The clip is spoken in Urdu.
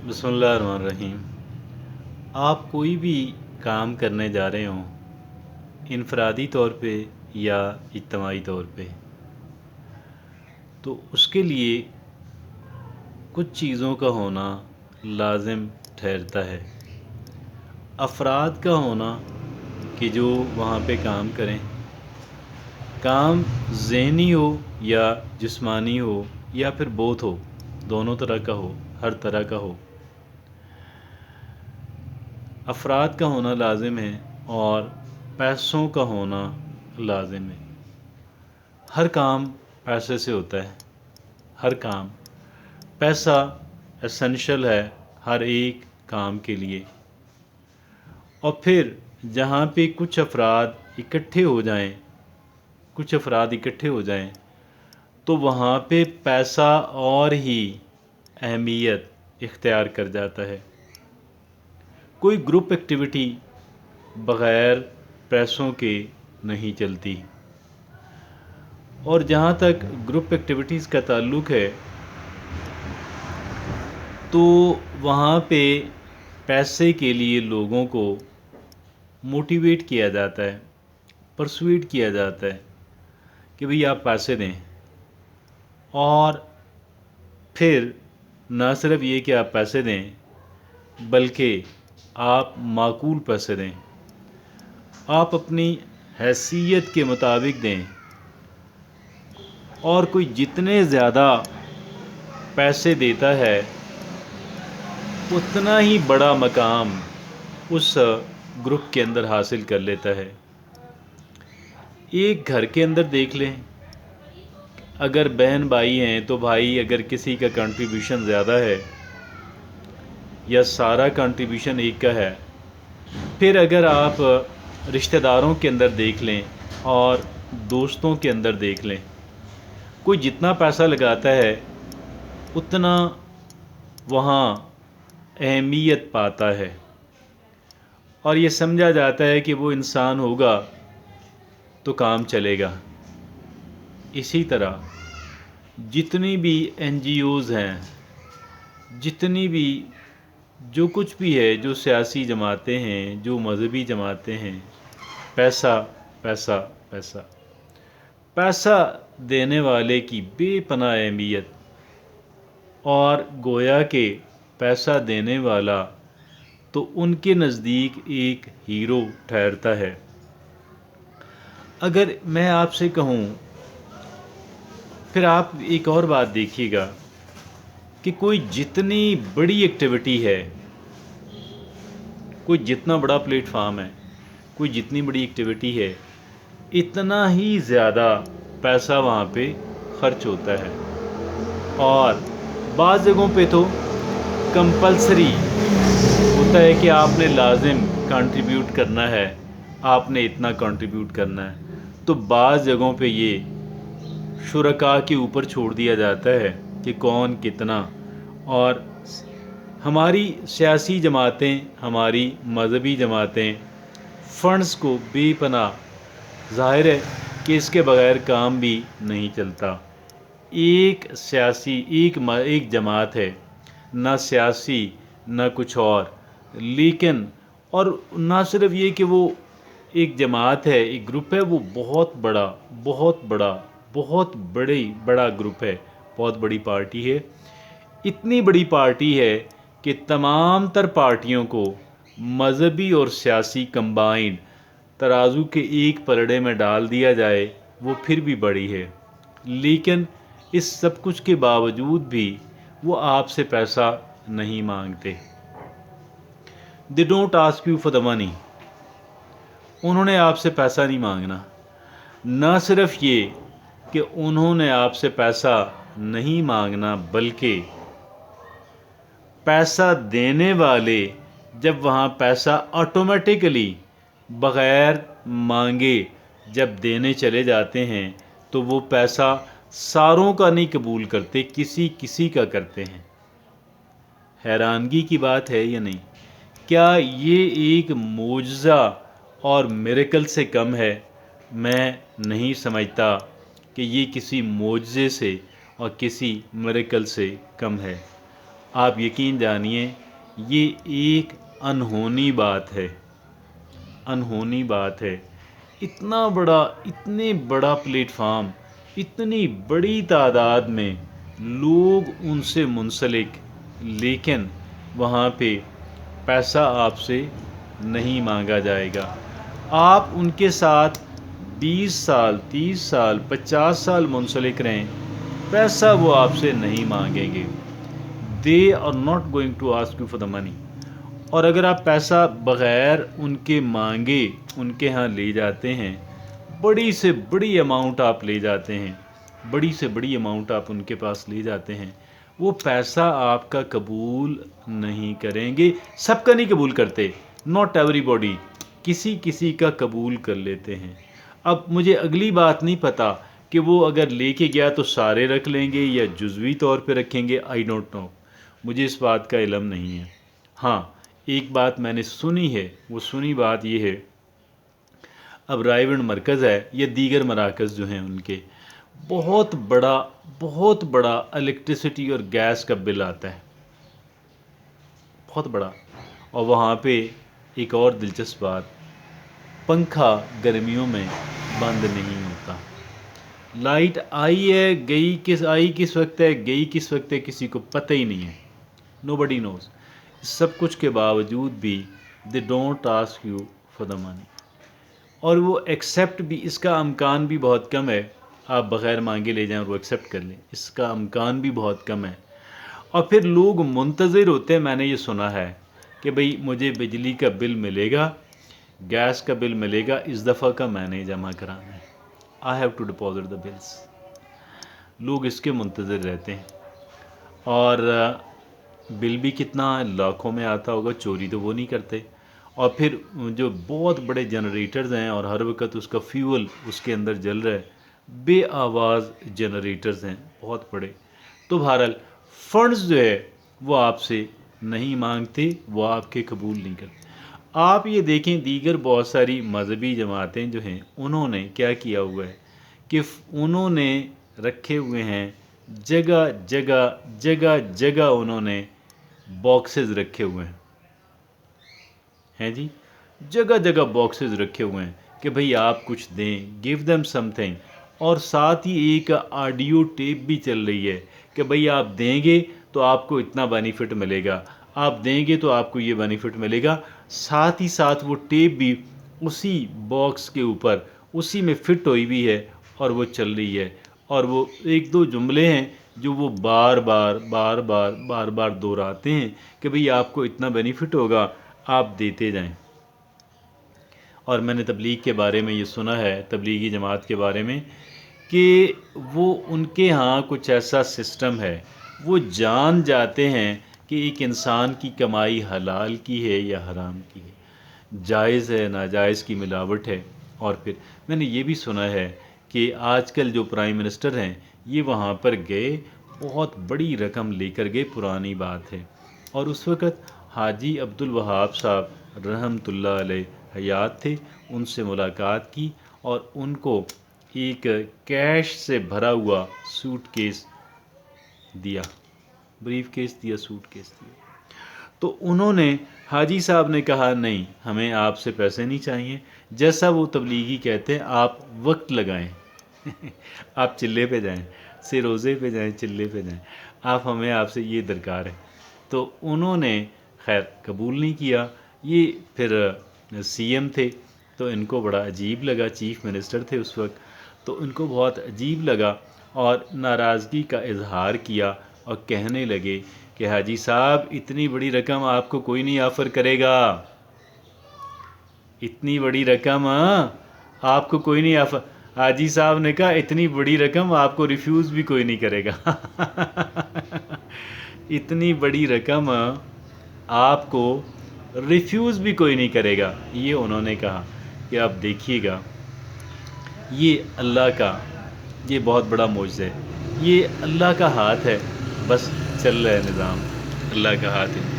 بسم اللہ الرحمن الرحیم۔ آپ کوئی بھی کام کرنے جا رہے ہوں، انفرادی طور پہ یا اجتماعی طور پہ، تو اس کے لیے کچھ چیزوں کا ہونا لازم ٹھہرتا ہے۔ افراد کا ہونا کہ جو وہاں پہ کام کریں، کام ذہنی ہو یا جسمانی ہو یا پھر بوتھ ہو، دونوں طرح کا ہو، ہر طرح کا ہو۔ افراد کا ہونا لازم ہے اور پیسوں کا ہونا لازم ہے۔ ہر کام پیسے سے ہوتا ہے، ہر کام۔ پیسہ ایسنشل ہے ہر ایک کام کے لیے۔ اور پھر جہاں پہ کچھ افراد اکٹھے ہو جائیں تو وہاں پہ پیسہ اور ہی اہمیت اختیار کر جاتا ہے۔ کوئی گروپ ایکٹیویٹی بغیر پیسوں کے نہیں چلتی، اور جہاں تک گروپ ایکٹیویٹیز کا تعلق ہے تو وہاں پہ پیسے کے لیے لوگوں کو موٹیویٹ کیا جاتا ہے، پرسویٹ کیا جاتا ہے کہ بھئی آپ پیسے دیں، اور پھر نہ صرف یہ کہ آپ پیسے دیں بلکہ آپ معقول پیسے دیں، آپ اپنی حیثیت کے مطابق دیں، اور کوئی جتنے زیادہ پیسے دیتا ہے اتنا ہی بڑا مقام اس گروپ کے اندر حاصل کر لیتا ہے۔ ایک گھر کے اندر دیکھ لیں، اگر بہن بھائی ہیں تو بھائی اگر کسی کا کنٹریبیوشن زیادہ ہے یا سارا کنٹریبیوشن ایک کا ہے، پھر اگر آپ رشتہ داروں کے اندر دیکھ لیں اور دوستوں کے اندر دیکھ لیں، کوئی جتنا پیسہ لگاتا ہے اتنا وہاں اہمیت پاتا ہے، اور یہ سمجھا جاتا ہے کہ وہ انسان ہوگا تو کام چلے گا۔ اسی طرح جتنی بھی این جی اوز ہیں، جتنی بھی جو کچھ بھی ہے، جو سیاسی جماعتیں ہیں، جو مذہبی جماعتیں ہیں، پیسہ پیسہ پیسہ پیسہ دینے والے کی بے پناہ اہمیت، اور گویا کہ پیسہ دینے والا تو ان کے نزدیک ایک ہیرو ٹھہرتا ہے۔ اگر میں آپ سے کہوں، پھر آپ ایک اور بات دیکھیے گا کہ کوئی جتنی بڑی ایکٹیویٹی ہے، کوئی جتنا بڑا پلیٹ فارم ہے، کوئی جتنی بڑی ایکٹیویٹی ہے، اتنا ہی زیادہ پیسہ وہاں پہ خرچ ہوتا ہے۔ اور بعض جگہوں پہ تو کمپلسری ہوتا ہے کہ آپ نے لازم کنٹریبیوٹ کرنا ہے، آپ نے اتنا کنٹریبیوٹ کرنا ہے۔ تو بعض جگہوں پہ یہ شرکاء کے اوپر چھوڑ دیا جاتا ہے کہ کون کتنا۔ اور ہماری سیاسی جماعتیں، ہماری مذہبی جماعتیں فنڈز کو بے پناہ، ظاہر ہے کہ اس کے بغیر کام بھی نہیں چلتا۔ ایک جماعت ہے، نہ سیاسی نہ کچھ اور، لیکن اور نہ صرف یہ کہ وہ ایک جماعت ہے، ایک گروپ ہے، وہ بہت بڑا گروپ ہے، بہت بڑی پارٹی ہے۔ اتنی بڑی پارٹی ہے کہ تمام تر پارٹیوں کو مذہبی اور سیاسی کمبائنڈ ترازو کے ایک پلڑے میں ڈال دیا جائے وہ پھر بھی بڑی ہے، لیکن اس سب کچھ کے باوجود بھی وہ آپ سے پیسہ نہیں مانگتے۔ They don't ask you for the money۔ انہوں نے آپ سے پیسہ نہیں مانگنا۔ نہ صرف یہ کہ انہوں نے آپ سے پیسہ نہیں مانگنا، بلکہ پیسہ دینے والے جب وہاں پیسہ آٹومیٹکلی بغیر مانگے جب دینے چلے جاتے ہیں تو وہ پیسہ ساروں کا نہیں قبول کرتے، کسی کا کرتے ہیں۔ حیرانگی کی بات ہے یا نہیں؟ کیا یہ ایک معجزہ اور میریکل سے کم ہے؟ میں نہیں سمجھتا کہ یہ کسی معجزے سے اور کسی میریکل سے کم ہے۔ آپ یقین جانیے یہ ایک انہونی بات ہے، انہونی بات ہے۔ اتنے بڑا پلیٹ فارم، اتنی بڑی تعداد میں لوگ ان سے منسلک، لیکن وہاں پہ پیسہ آپ سے نہیں مانگا جائے گا۔ آپ ان کے ساتھ 20 سال، 30 سال، 50 سال منسلک رہیں، پیسہ وہ آپ سے نہیں مانگیں گے۔ They are not going to ask you for the money۔ اور اگر آپ پیسہ بغیر ان کے مانگے ان کے ہاں لے جاتے ہیں، بڑی سے بڑی اماؤنٹ آپ لے جاتے ہیں، بڑی سے بڑی اماؤنٹ آپ ان کے پاس لے جاتے ہیں، وہ پیسہ آپ کا قبول نہیں کریں گے۔ سب کا نہیں قبول کرتے، not everybody، کسی کا قبول کر لیتے ہیں۔ اب مجھے اگلی بات نہیں پتہ کہ وہ اگر لے کے گیا تو سارے رکھ لیں گے یا جزوی طور پہ رکھیں گے، آئی ڈونٹ نو، مجھے اس بات کا علم نہیں ہے۔ ہاں ایک بات میں نے سنی ہے، وہ سنی بات یہ ہے، اب رائے گنج مرکز ہے یا دیگر مراکز جو ہیں ان کے بہت بڑا الیکٹریسٹی اور گیس کا بل آتا ہے، بہت بڑا۔ اور وہاں پہ ایک اور دلچسپ بات، پنکھا گرمیوں میں بند نہیں ہوتا۔ لائٹ آئی ہے، کس وقت ہے، گئی کس وقت ہے، کسی کو پتہ ہی نہیں ہے، nobody knows۔ سب کچھ کے باوجود بھی they don't ask you for the money، اور وہ ایکسیپٹ بھی، اس کا امکان بھی بہت کم ہے آپ بغیر مانگے لے جائیں اور وہ ایکسیپٹ کر لیں، اس کا امکان بھی بہت کم ہے۔ اور پھر لوگ منتظر ہوتے ہیں، میں نے یہ سنا ہے کہ بھئی مجھے بجلی کا بل ملے گا، گیس کا بل ملے گا، اس دفعہ کا میں نے جمع کرانا ہے، I have to deposit the bills۔ لوگ اس کے منتظر رہتے ہیں، اور بل بھی کتنا لاکھوں میں آتا ہوگا، چوری تو وہ نہیں کرتے۔ اور پھر جو بہت بڑے جنریٹرز ہیں اور ہر وقت اس کا فیول اس کے اندر جل رہا ہے، بے آواز جنریٹرز ہیں بہت بڑے۔ تو بہرحال فنڈز جو ہے وہ آپ سے نہیں مانگتے، وہ آپ کے قبول نہیں کرتے۔ آپ یہ دیکھیں دیگر بہت ساری مذہبی جماعتیں جو ہیں انہوں نے کیا کیا ہوا ہے کہ انہوں نے رکھے ہوئے ہیں جگہ انہوں نے باکسز رکھے ہوئے ہیں جی، جگہ باکسز رکھے ہوئے ہیں کہ بھئی آپ کچھ دیں، گیو دیم سم تھنگ۔ اور ساتھ ہی ایک آڈیو ٹیپ بھی چل رہی ہے کہ بھئی آپ دیں گے تو آپ کو اتنا بینیفٹ ملے گا، آپ دیں گے تو آپ کو یہ بینیفٹ ملے گا۔ ساتھ ہی ساتھ وہ ٹیپ بھی اسی باکس کے اوپر اسی میں فٹ ہوئی بھی ہے اور وہ چل رہی ہے، اور وہ ایک دو جملے ہیں جو وہ بار بار دہراتے ہیں کہ بھئی آپ کو اتنا بینیفٹ ہوگا، آپ دیتے جائیں۔ اور میں نے تبلیغ کے بارے میں یہ سنا ہے، تبلیغی جماعت کے بارے میں، کہ وہ ان کے ہاں کچھ ایسا سسٹم ہے، وہ جان جاتے ہیں کہ ایک انسان کی کمائی حلال کی ہے یا حرام کی ہے، جائز ہے ناجائز کی ملاوٹ ہے۔ اور پھر میں نے یہ بھی سنا ہے کہ آج کل جو پرائم منسٹر ہیں یہ وہاں پر گئے، بہت بڑی رقم لے کر گئے، پرانی بات ہے، اور اس وقت حاجی عبدالوہاب صاحب رحمۃ اللہ علیہ حیات تھے، ان سے ملاقات کی اور ان کو ایک کیش سے بھرا ہوا سوٹ کیس دیا، بریف کیس دیا، سوٹ کیس دیا۔ تو انہوں نے، حاجی صاحب نے کہا نہیں ہمیں آپ سے پیسے نہیں چاہیے، جیسا وہ تبلیغی کہتے ہیں آپ وقت لگائیں آپ چلے پہ جائیں، سے روزے پہ جائیں، چلے پہ جائیں، آپ سے یہ درکار ہے۔ تو انہوں نے خیر قبول نہیں کیا۔ یہ پھر سی ایم تھے تو ان کو بڑا عجیب لگا، چیف منسٹر تھے اس وقت، تو ان کو بہت عجیب لگا اور ناراضگی کا اظہار کیا اور کہنے لگے کہ حاجی صاحب اتنی بڑی رقم آپ کو کوئی نہیں آفر کرے گا، اتنی بڑی رقم آپ کو کوئی نہیں آفر۔ حاجی صاحب نے کہا اتنی بڑی رقم آپ کو ریفیوز بھی کوئی نہیں کرے گا اتنی بڑی رقم آپ کو ریفیوز بھی کوئی نہیں کرے گا، یہ انہوں نے کہا کہ آپ دیکھیے گا یہ اللہ کا، یہ بہت بڑا معجزہ ہے، یہ اللہ کا ہاتھ ہے، بس چل رہا ہے نظام، اللہ کا ہاتھ ہے۔